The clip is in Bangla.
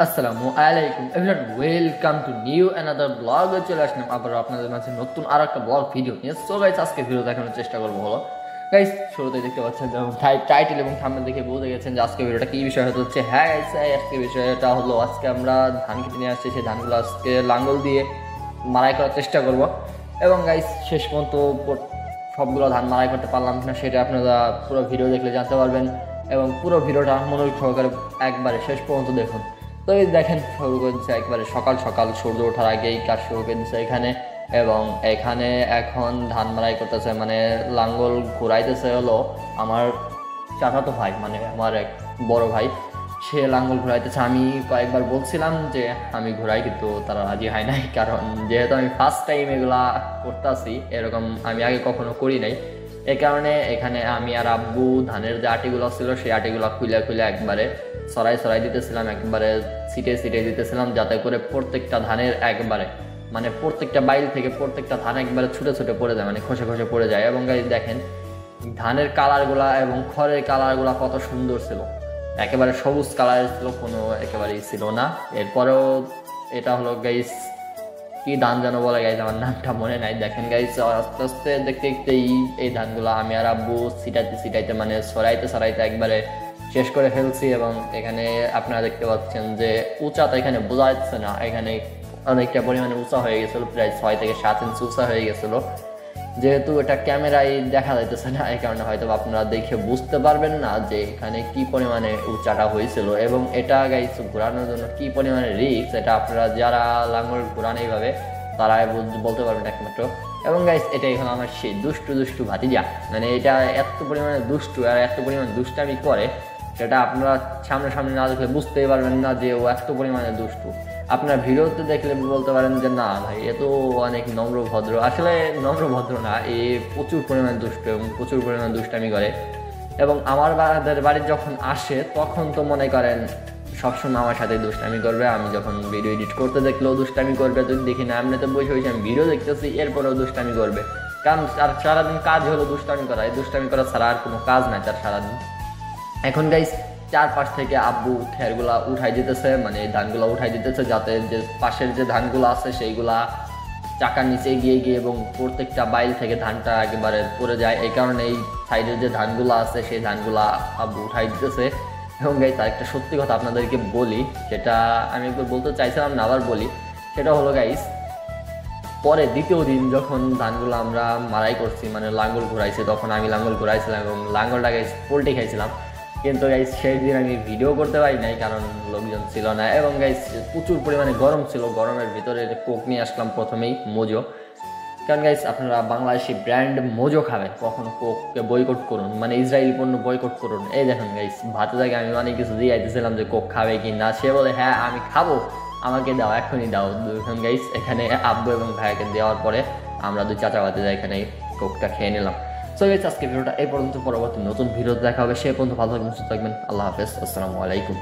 আসসালামু আলাইকুম everyone, welcome to new another blog. চলে আসলাম আবার আপনাদের মাঝে নতুন আর একটা ব্লগ ভিডিও নিয়ে। সো গাইস, আজকে ভিডিও দেখানোর চেষ্টা করবো হলো গাইস, শুরুতে দেখতে পাচ্ছেন যেমন টাইটেল এবং থাম্বনেল দেখে বুঝে গেছেন যে আজকে ভিডিওটা কী বিষয় হতে হচ্ছে। হ্যাঁ গাইস, আজকে বিষয়টা হলো আজকে আমরা ধান কেটে নিয়ে আসছি, সেই ধানগুলো আজকে লাঙ্গল দিয়ে মাড়াই করার চেষ্টা করব। এবং গাইস শেষ পর্যন্ত সবগুলো ধান মাড়াই করতে পারলাম কিনা সেটা আপনারা পুরো ভিডিও দেখলে জানতে পারবেন। এবং পুরো ভিডিওটা মনোযোগ সহকারে একবারে শেষ পর্যন্ত দেখুন। তো এই দেখেন, শুরু করে দিচ্ছে একবারে সকাল সকাল, সূর্য ওঠার আগেই কাজ শুরু করে দিচ্ছে এখানে। এবং এখানে এখন ধান মাড়াই করতেছে, মানে লাঙ্গল ঘুরাইতেছে হলো আমার চাচাতো ভাই, মানে আমার এক বড় ভাই, সে লাঙ্গল ঘুরাইতেছে। আমি কয়েকবার বলছিলাম যে আমি ঘুরাই, কিন্তু তারা রাজি হয় নাই, কারণ যেহেতু আমি ফার্স্ট টাইম এগুলা করতেছি, এরকম আমি আগে কখনো করি নাই। এ কারণে এখানে আমি আর আব্বু ধানের যে আটিগুলো ছিল সেই আটিগুলো খুলে খুলে একবারে সরাই দিতেছিলাম, একবারে ছিটে দিতেছিলাম, যাতে করে প্রত্যেকটা ধানের একবারে মানে প্রত্যেকটা বাইল থেকে প্রত্যেকটা ধান একবারে ছুটে পড়ে যায়, মানে খসে পড়ে যায়। এবং গাইস দেখেন ধানের কালারগুলা এবং খড়ের কালারগুলা কত সুন্দর ছিল, একেবারে সবুজ কালারের ছিল, কোনো একেবারেই ছিল না। এরপরেও এটা হলো গাইস কি ধান যেন বলে গাইস, আমার নামটা মনে নাই। দেখেন গাইস, আস্তে আস্তে দেখতে দেখতে এই ধানগুলো আমি আর আব্বু ছিটাইতে মানে সরাইতে একবারে শেষ করে ফেলছি। এবং এখানে আপনারা দেখতে পাচ্ছেন যে উঁচাটা এখানে বোঝা যাচ্ছে না, এখানে অনেকটা পরিমাণে উঁচা হয়ে গেছিলো, প্রায় 6 থেকে 7 ইঞ্চি উঁচা হয়ে গেছিলো। যেহেতু এটা ক্যামেরায় দেখা যাইতেছে না, এই কারণে হয়তো আপনারা দেখে বুঝতে পারবেন না যে এখানে কি পরিমাণে উঁচাটা হয়েছিল। এবং এটা গাইস ঘোরানোর জন্য কি পরিমাণে রিস্ক, এটা আপনারা যারা লাঙ্গল ঘোরান এইভাবে তারাই বলতে পারবেন একমাত্র। এবং গাইস এটা এখন আমার সেই দুষ্টু ভাতিজা, মানে এটা এত পরিমাণে দুষ্টু আর এত পরিমাণে দুষ্টামি করে, সেটা আপনারা সামনে না দেখলে বুঝতেই পারবেন না যে ও এত পরিমাণে দুষ্টু। আপনার ভিডিওতে দেখলে বলতে পারেন যে না ভাই, এ তো অনেক নম্র ভদ্র। আসলে নম্র ভদ্র না, এ প্রচুর পরিমাণ দুষ্ট এবং প্রচুর পরিমাণ দুষ্টামি করে। এবং আমার বাড়ির যখন আসে তখন তো মনে করেন সবসময় আমার সাথে দুষ্টামি করবে। আমি যখন ভিডিও এডিট করতে দেখলেও দুষ্টামি করবে, যদি দেখি না এমনিতে বসে আমি ভিডিও দেখতেছি এরপরেও দুষ্টামি করবে। কারণ আর সারাদিন কাজ হলো দুষ্টামি করা, এই দুষ্টামি করা ছাড়া আর কোনো কাজ নাই তার সারাদিন। এখন গাইস চারপাশ থেকে আব্বু খেরগুলা উঠাই দিতেছে, মানে ধানগুলা উঠাই দিতেছে, যাতে যে পাশের যে ধানগুলো আছে সেইগুলা চাকার নিচে গিয়ে এবং প্রত্যেকটা বাইল থেকে ধানটা একেবারে পড়ে যায়। এই কারণে এই সাইডের যে ধানগুলো আছে সেই ধানগুলা আব্বু উঠাই দিতেছে। এবং গাইস আরেকটা সত্যি কথা আপনাদেরকে বলি, সেটা আমি একবার বলতে চাইছিলাম না, আবার বলি। সেটা হলো গাইস, পরে দ্বিতীয় দিন যখন ধানগুলো আমরা মাড়াই করছি, মানে লাঙ্গল ঘুরাইছি, তখন আমি লাঙ্গল ঘুরাইছিলাম এবং লাঙ্গলটা গাইস পোল্টে খাইছিলাম। কিন্তু গাইস সেই দিন আমি ভিডিও করতে পারি নাই, কারণ লোকজন ছিল না। এবং গাইস প্রচুর পরিমাণে গরম ছিল, গরমের ভিতরে কোক নিয়ে আসলাম প্রথমেই, মোজো। কারণ গাইস আপনারা বাংলাদেশি ব্র্যান্ড মোজো খাবেন, কখনো কোককে বয়কট করুন, মানে ইসরায়েলি পণ্য বয়কট করুন। এই দেখেন গাইস, ভাতের জায়গায় আমি অনেক কিছু দিয়ে আইতেছিলাম যে কোক খাবে কি না, সে বলে হ্যাঁ আমি খাবো, আমাকে দাও, এখনই দাও। এখন গাইস এখানে আব্বু এবং ভাইকে দেওয়ার পরে আমরা দুই চাচা ভাতে যাই এখানে কোকটা খেয়ে নিলাম। সো গাইস আজকে ভিডিওটা এই পর্যন্ত, পরবর্তী নতুন ভিডিও দেখা হবে। সে পর্যন্ত ভালো থাকবেন, সুস্থ থাকবেন। আল্লাহ হাফেজ, আসসালামু আলাইকুম।